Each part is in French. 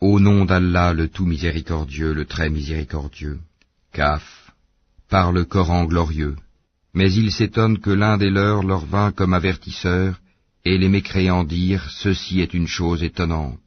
Au nom d'Allah, le tout miséricordieux, le très miséricordieux. Kaf, par le Coran glorieux. Mais ils s'étonnent que l'un des leurs leur vint comme avertisseur, et les mécréants dirent, ceci est une chose étonnante.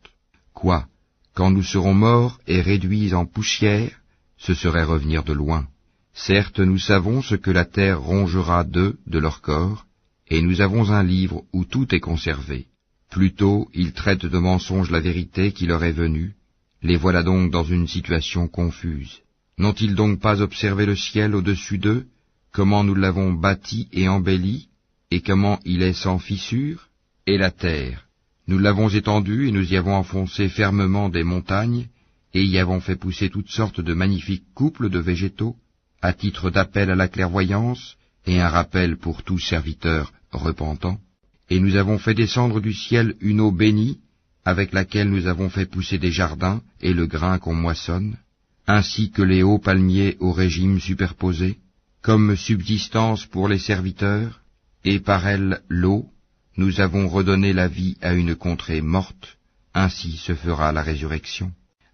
Quoi, quand nous serons morts et réduits en poussière, ce serait revenir de loin. Certes, nous savons ce que la terre rongera d'eux, de leur corps, et nous avons un livre où tout est conservé. Plutôt, ils traitent de mensonge la vérité qui leur est venue, les voilà donc dans une situation confuse. N'ont-ils donc pas observé le ciel au-dessus d'eux, comment nous l'avons bâti et embelli, et comment il est sans fissure? Et la terre, nous l'avons étendue et nous y avons enfoncé fermement des montagnes, et y avons fait pousser toutes sortes de magnifiques couples de végétaux, à titre d'appel à la clairvoyance, et un rappel pour tout serviteur repentant. Et nous avons fait descendre du ciel une eau bénie, avec laquelle nous avons fait pousser des jardins et le grain qu'on moissonne, ainsi que les hauts palmiers au régime superposé, comme subsistance pour les serviteurs, et par elle l'eau, nous avons redonné la vie à une contrée morte, ainsi se fera la résurrection.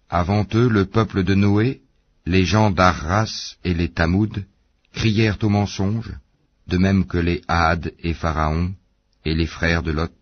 Avant eux, le peuple de Noé, les gens d'Arras et les Tamoud, crièrent au mensonge, de même que les Had et Pharaon, et les frères de Lot,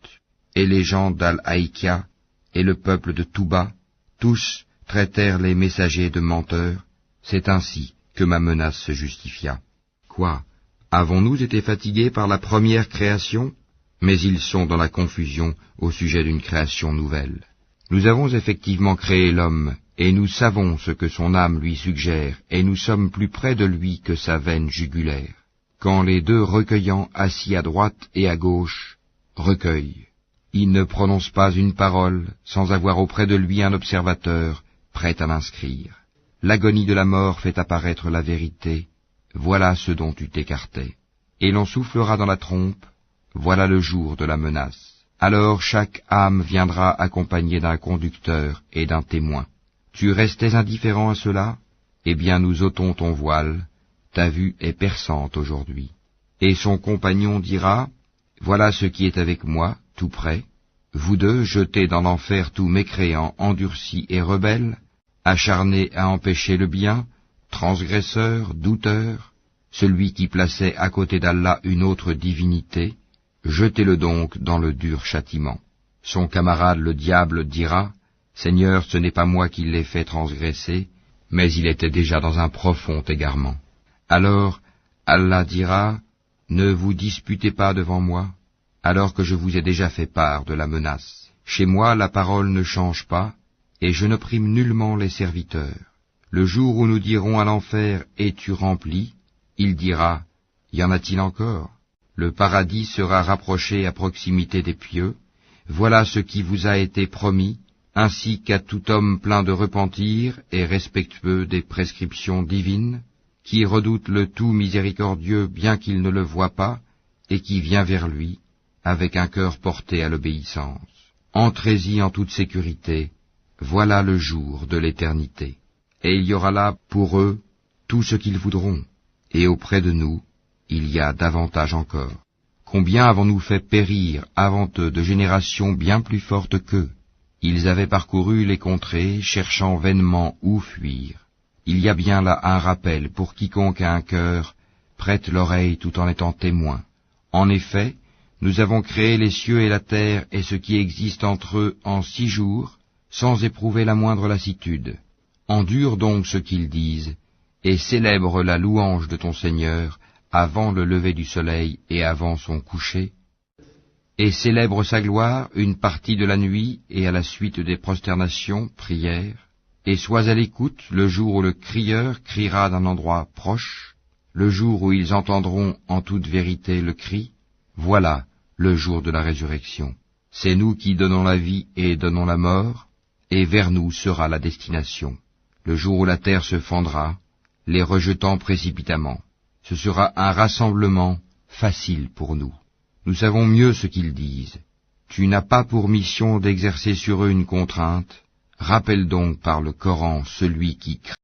et les gens d'Al-Haïkia, et le peuple de Touba, tous traitèrent les messagers de menteurs. C'est ainsi que ma menace se justifia. Quoi, avons-nous été fatigués par la première création? Mais ils sont dans la confusion au sujet d'une création nouvelle. Nous avons effectivement créé l'homme, et nous savons ce que son âme lui suggère, et nous sommes plus près de lui que sa veine jugulaire. Quand les deux recueillants assis à droite et à gauche recueillent, il ne prononce pas une parole sans avoir auprès de lui un observateur prêt à l'inscrire. L'agonie de la mort fait apparaître la vérité, voilà ce dont tu t'écartais. Et l'on soufflera dans la trompe, voilà le jour de la menace. Alors chaque âme viendra accompagnée d'un conducteur et d'un témoin. Tu restais indifférent à cela? Eh bien nous ôtons ton voile, ta vue est perçante aujourd'hui. Et son compagnon dira, voilà ce qui est avec moi, tout près. Vous deux, jetés dans l'enfer tout mécréants, endurcis et rebelles, acharnés à empêcher le bien, transgresseurs, douteurs, celui qui plaçait à côté d'Allah une autre divinité, jetez-le donc dans le dur châtiment. Son camarade le diable dira, Seigneur, ce n'est pas moi qui l'ai fait transgresser, mais il était déjà dans un profond égarement. Alors Allah dira, ne vous disputez pas devant moi, alors que je vous ai déjà fait part de la menace. Chez moi la parole ne change pas, et je n'opprime nullement les serviteurs. Le jour où nous dirons à l'enfer, es-tu rempli? Il dira, y en a-t-il encore? Le paradis sera rapproché à proximité des pieux. Voilà ce qui vous a été promis, ainsi qu'à tout homme plein de repentir et respectueux des prescriptions divines, qui redoute le tout miséricordieux bien qu'il ne le voie pas, et qui vient vers lui, avec un cœur porté à l'obéissance. Entrez-y en toute sécurité, voilà le jour de l'éternité. Et il y aura là pour eux tout ce qu'ils voudront, et auprès de nous, il y a davantage encore. Combien avons-nous fait périr avant eux de générations bien plus fortes qu'eux? Ils avaient parcouru les contrées, cherchant vainement où fuir. Il y a bien là un rappel pour quiconque a un cœur, prête l'oreille tout en étant témoin. En effet, nous avons créé les cieux et la terre et ce qui existe entre eux en 6 jours, sans éprouver la moindre lassitude. Endure donc ce qu'ils disent, et célèbre la louange de ton Seigneur avant le lever du soleil et avant son coucher, et célèbre sa gloire une partie de la nuit et à la suite des prosternations, prières, et sois à l'écoute le jour où le crieur criera d'un endroit proche, le jour où ils entendront en toute vérité le cri, voilà le jour de la résurrection. C'est nous qui donnons la vie et donnons la mort, et vers nous sera la destination. Le jour où la terre se fendra, les rejetant précipitamment. Ce sera un rassemblement facile pour nous. Nous savons mieux ce qu'ils disent. Tu n'as pas pour mission d'exercer sur eux une contrainte. Rappelle donc par le Coran celui qui craint.